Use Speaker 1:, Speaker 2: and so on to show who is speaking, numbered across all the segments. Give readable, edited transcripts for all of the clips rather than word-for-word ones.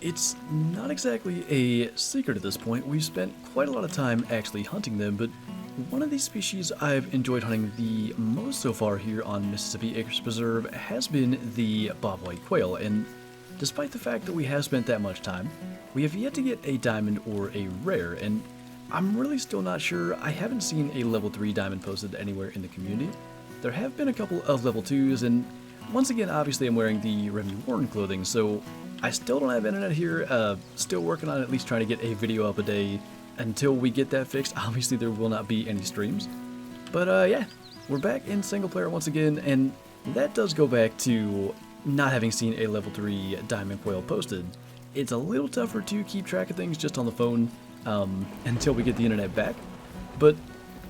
Speaker 1: it's not exactly a secret at this point. We've spent quite a lot of time actually hunting them, but one of these species I've enjoyed hunting the most so far here on Mississippi Acres Preserve has been the Bobwhite quail, and despite the fact that we have spent that much time, we have yet to get a diamond or a rare, and I'm really still not sure. I haven't seen a level 3 diamond posted anywhere in the community. There have been a couple of level 2s, and once again, obviously I'm wearing the Remy Warren clothing, so I still don't have internet here. Still working on at least trying to get a video up a day. Until we get that fixed, obviously there will not be any streams. But yeah, we're back in single player once again, and that does go back to not having seen a level 3 diamond quail posted. It's a little tougher to keep track of things just on the phone until we get the internet back. But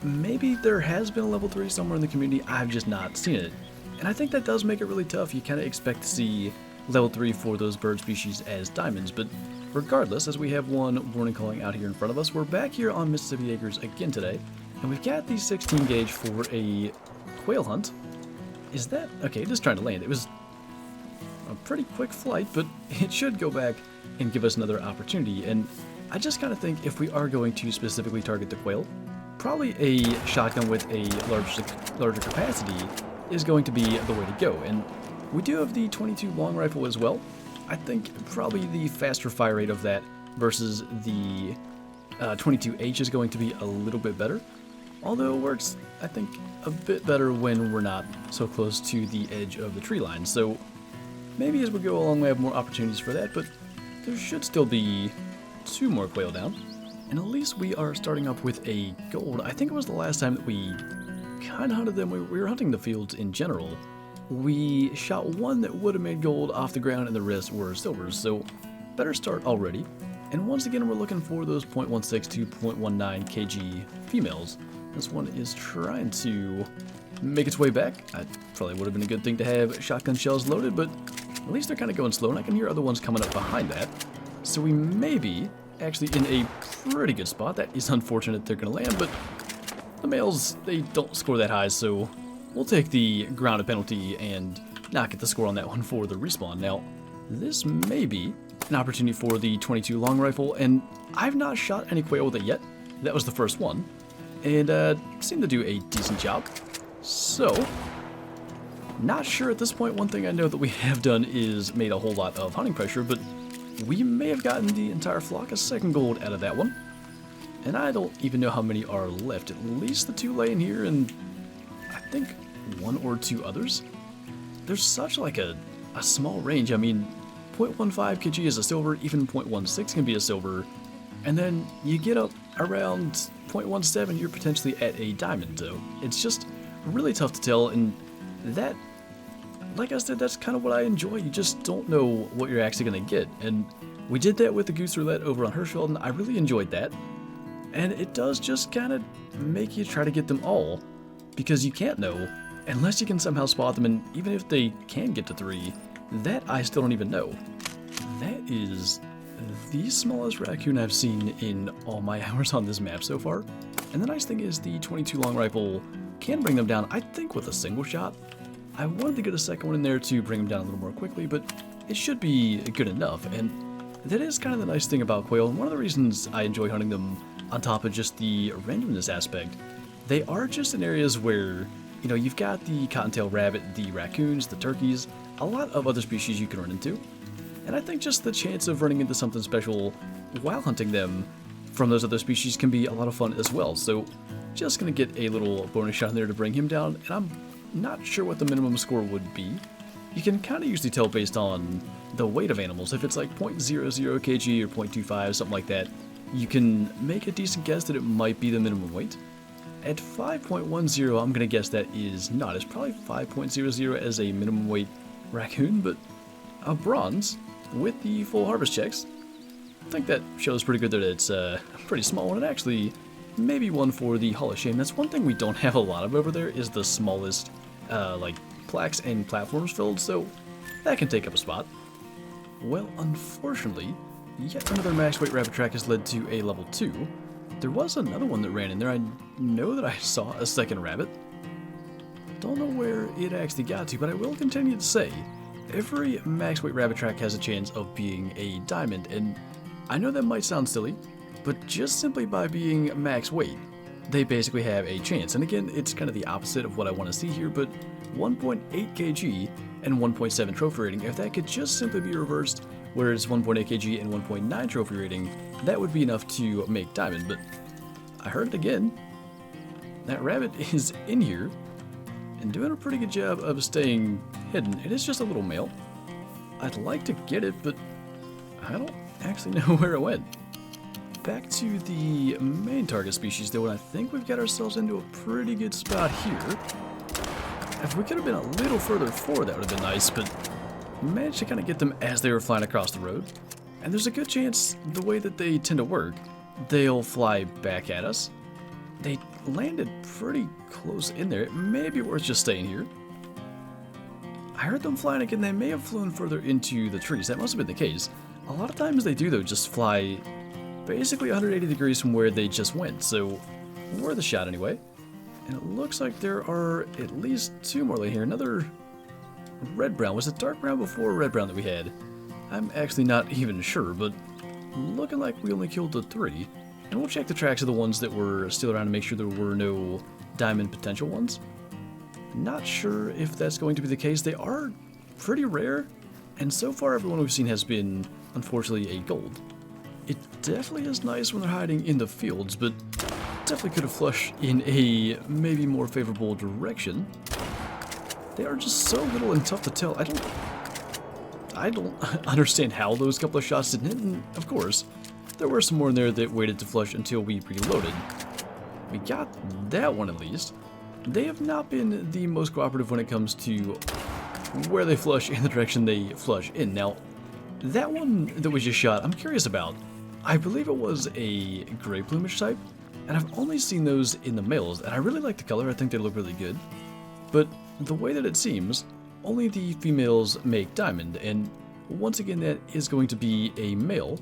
Speaker 1: maybe there has been a level 3 somewhere in the community, I've just not seen it. And I think that does make it really tough. You kind of expect to see level 3 for those bird species as diamonds, but regardless, as we have one warning calling out here in front of us, we're back here on Mississippi Acres again today, and we've got the 16 gauge for a quail hunt. Is that... okay, just trying to land. It was a pretty quick flight, but it should go back and give us another opportunity, and I just kind of think if we are going to specifically target the quail, probably a shotgun with a larger capacity is going to be the way to go, and we do have the 22 long rifle as well. I think probably the faster fire rate of that versus the 22H is going to be a little bit better. Although it works, I think, a bit better when we're not so close to the edge of the tree line. So maybe as we go along we have more opportunities for that, but there should still be 2 more quail down. And at least we are starting up with a gold. I think it was the last time that we kind of hunted them. We were hunting the fields in general. We shot one that would have made gold off the ground and the rest were silvers, so better start already. And once again we're looking for those 0.16 to 0.19 kg females. This one is trying to make its way back. I probably would have been a good thing to have shotgun shells loaded, but at least they're kind of going slow, and I can hear other ones coming up behind that. So we may be actually in a pretty good spot. That is unfortunate they're going to land, but the males, they don't score that high, so we'll take the grounded penalty and not get the score on that one for the respawn. Now, this may be an opportunity for the 22 long rifle, and I've not shot any quail with it yet. That was the first one, and seemed to do a decent job. So, not sure at this point. One thing I know that we have done is made a whole lot of hunting pressure, but we may have gotten the entire flock a second gold out of that one. And I don't even know how many are left. At least the 2 laying here, and I think 1 or 2 others. There's such like a small range. I mean, 0.15 kg is a silver, even 0.16 can be a silver, and then you get up around 0.17, you're potentially at a diamond. So it's just really tough to tell, and that, like I said, that's kind of what I enjoy. You just don't know what you're actually going to get, and we did that with the goose roulette over on Hirschfeld, and I really enjoyed that. And it does just kind of make you try to get them all, because you can't know unless you can somehow spot them, and even if they can get to 3, that I still don't even know. That is the smallest raccoon I've seen in all my hours on this map so far. And the nice thing is the 22 long rifle can bring them down, I think, with a single shot. I wanted to get a second one in there to bring them down a little more quickly, but it should be good enough. And that is kind of the nice thing about quail, and one of the reasons I enjoy hunting them on top of just the randomness aspect. They are just in areas where, you know, you've got the cottontail rabbit, the raccoons, the turkeys, a lot of other species you can run into. And I think just the chance of running into something special while hunting them from those other species can be a lot of fun as well. So just going to get a little bonus shot in there to bring him down, and I'm not sure what the minimum score would be. You can kind of usually tell based on the weight of animals. If it's like 0.00 kg or 0.25, something like that, you can make a decent guess that it might be the minimum weight. At 5.10, I'm going to guess that is not. It's probably 5.00 as a minimum weight raccoon, but a bronze with the full harvest checks. I think that shows pretty good that it's a pretty small one, and actually maybe one for the Hall of Shame. That's one thing we don't have a lot of over there, is the smallest like plaques and platforms filled, so that can take up a spot. Well, unfortunately, yet another max weight rabbit track has led to a level 2. There was another one that ran in there. I know that I saw a second rabbit. Don't know where it actually got to, but I will continue to say every max weight rabbit track has a chance of being a diamond, and I know that might sound silly, but just simply by being max weight, they basically have a chance. And again, it's kind of the opposite of what I want to see here, but 1.8 kg and 1.7 trophy rating, if that could just simply be reversed, where it's 1.8 kg and 1.9 trophy rating, that would be enough to make diamond. But I heard it again, that rabbit is in here and doing a pretty good job of staying hidden. It is just a little male. I'd like to get it, but I don't actually know where it went. Back to the main target species though, and I think we've got ourselves into a pretty good spot here. If we could have been a little further forward, that would have been nice, but managed to kind of get them as they were flying across the road. And there's a good chance, the way that they tend to work, they'll fly back at us. They landed pretty close in there. It may be worth just staying here. I heard them flying again. They may have flown further into the trees. That must have been the case. A lot of times they do, though, just fly basically 180 degrees from where they just went. So, worth a shot anyway. And it looks like there are at least two more laying here. Another red-brown. Was it dark brown before red-brown that we had? I'm actually not even sure, but looking like we only killed the 3. And we'll check the tracks of the ones that were still around to make sure there were no diamond potential ones. Not sure if that's going to be the case. They are pretty rare, and so far everyone we've seen has been, unfortunately, a gold. It definitely is nice when they're hiding in the fields, but definitely could have flushed in a maybe more favorable direction. They are just so little and tough to tell. I don't understand how those couple of shots didn't hit, and of course, there were some more in there that waited to flush until we reloaded. We got that one at least. They have not been the most cooperative when it comes to where they flush and the direction they flush in. Now, that one that we just shot, I'm curious about. I believe it was a gray plumage type, and I've only seen those in the males, and I really like the color. I think they look really good. But the way that it seems, only the females make diamond, and once again that is going to be a male.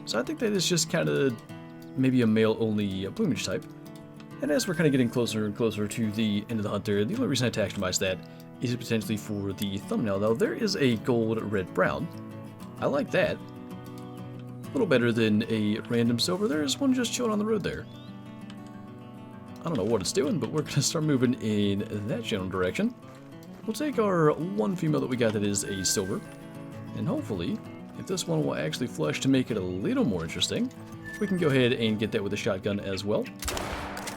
Speaker 1: So I think that is just kind of maybe a male-only plumage type. And as we're kind of getting closer and closer to the end of the hunt there, the only reason I taxonomized that is potentially for the thumbnail. Now, there is a gold red-brown. I like that. A little better than a random silver. There's one just chilling on the road there. I don't know what it's doing, but we're going to start moving in that general direction. We'll take our one female that we got that is a silver, and hopefully, if this one will actually flush to make it a little more interesting, we can go ahead and get that with a shotgun as well.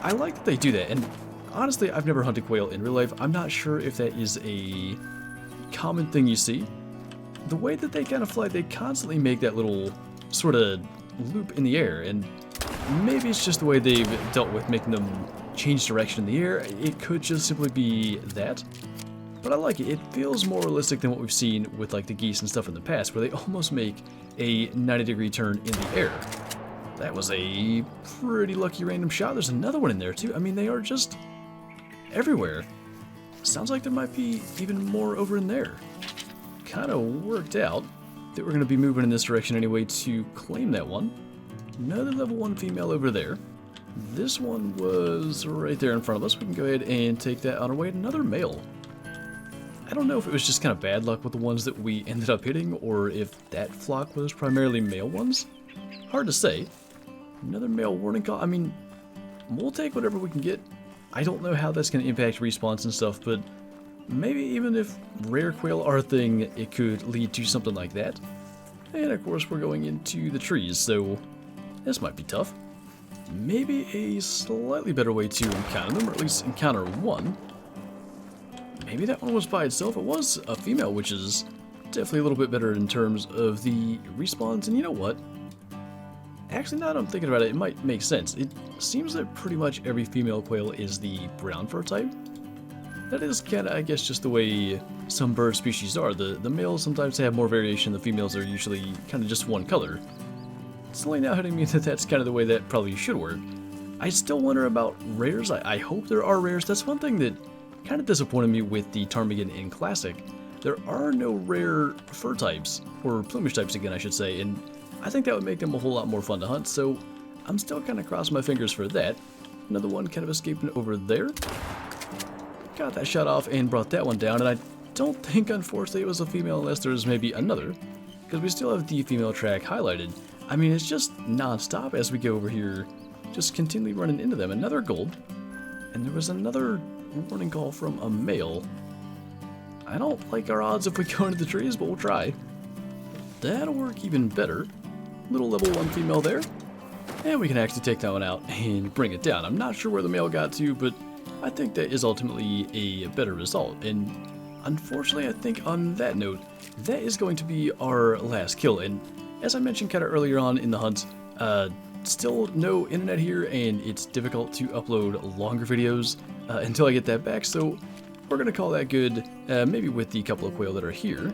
Speaker 1: I like that they do that, and honestly, I've never hunted quail in real life. I'm not sure if that is a common thing you see. The way that they kind of fly, they constantly make that little sort of loop in the air, and maybe it's just the way they've dealt with making them change direction in the air. It could just simply be that. But I like it. It feels more realistic than what we've seen with like the geese and stuff in the past, where they almost make a 90-degree turn in the air. That was a pretty lucky random shot. There's another one in there too. I mean, they are just everywhere. Sounds like there might be even more over in there. Kind of worked out that we're going to be moving in this direction anyway to claim that one. Another level 1 female over there. This one was right there in front of us. We can go ahead and take that on our way. Another male. I don't know if it was just kind of bad luck with the ones that we ended up hitting, or if that flock was primarily male ones. Hard to say. Another male warning call. I mean, we'll take whatever we can get. I don't know how that's going to impact respawns and stuff, but maybe even if rare quail are a thing, it could lead to something like that. And of course, we're going into the trees, so this might be tough. Maybe a slightly better way to encounter them, or at least encounter one. Maybe that one was by itself. It was a female, which is definitely a little bit better in terms of the respawns. And you know what? Actually, now that I'm thinking about it, it might make sense. It seems that pretty much every female quail is the brown fur type. That is kind of, I guess, just the way some bird species are. The males sometimes have more variation. The females are usually kind of just one color. It's only now hitting me that that's kind of the way that probably should work. I still wonder about rares. I hope there are rares. That's one thing that kind of disappointed me with the ptarmigan in Classic. There are no rare fur types, or plumage types again, I should say, and I think that would make them a whole lot more fun to hunt, so I'm still kind of crossing my fingers for that. Another one kind of escaping over there. Got that shot off and brought that one down, and I don't think, unfortunately, it was a female unless there's maybe another, because we still have the female track highlighted. I mean, it's just non-stop as we go over here, just continually running into them. Another gold, and there was another warning call from a male. I don't like our odds if we go into the trees, but we'll try. That'll work even better. Little level 1 female there. And we can actually take that one out and bring it down. I'm not sure where the male got to, but I think that is ultimately a better result. And unfortunately, I think on that note, that is going to be our last kill. And as I mentioned kind of earlier on in the hunt, still no internet here, and it's difficult to upload longer videos until I get that back. So we're going to call that good, maybe with the couple of quail that are here.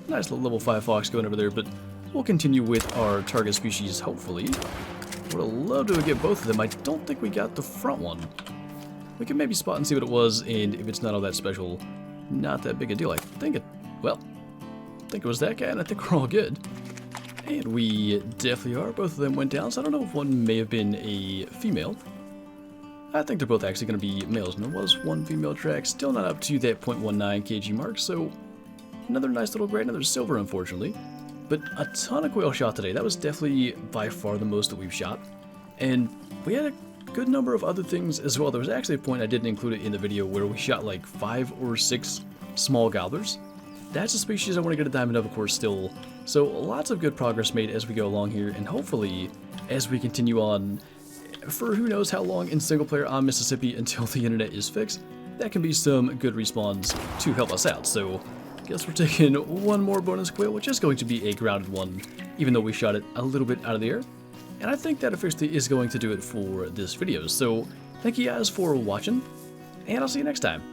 Speaker 1: Nice little level 5 fox going over there, but we'll continue with our target species, hopefully. Would have loved to get both of them. I don't think we got the front one. We can maybe spot and see what it was, and if it's not all that special, not that big a deal. I think it was that guy, and I think we're all good. And we definitely are. Both of them went down, so I don't know if one may have been a female. I think they're both actually going to be males, and there was one female track, still not up to that 0.19 kg mark, so another nice little gray, another silver, unfortunately. But a ton of quail shot today. That was definitely by far the most that we've shot. And we had a good number of other things as well. There was actually a point, I didn't include it in the video, where we shot like 5 or 6 small gobblers. That's a species I want to get a diamond of course, still. So lots of good progress made as we go along here, and hopefully, as we continue on, for who knows how long in single player on Mississippi until the internet is fixed, that can be some good respawns to help us out. So guess we're taking one more bonus quail, which is going to be a grounded one, even though we shot it a little bit out of the air. And I think that officially is going to do it for this video. So thank you guys for watching, and I'll see you next time.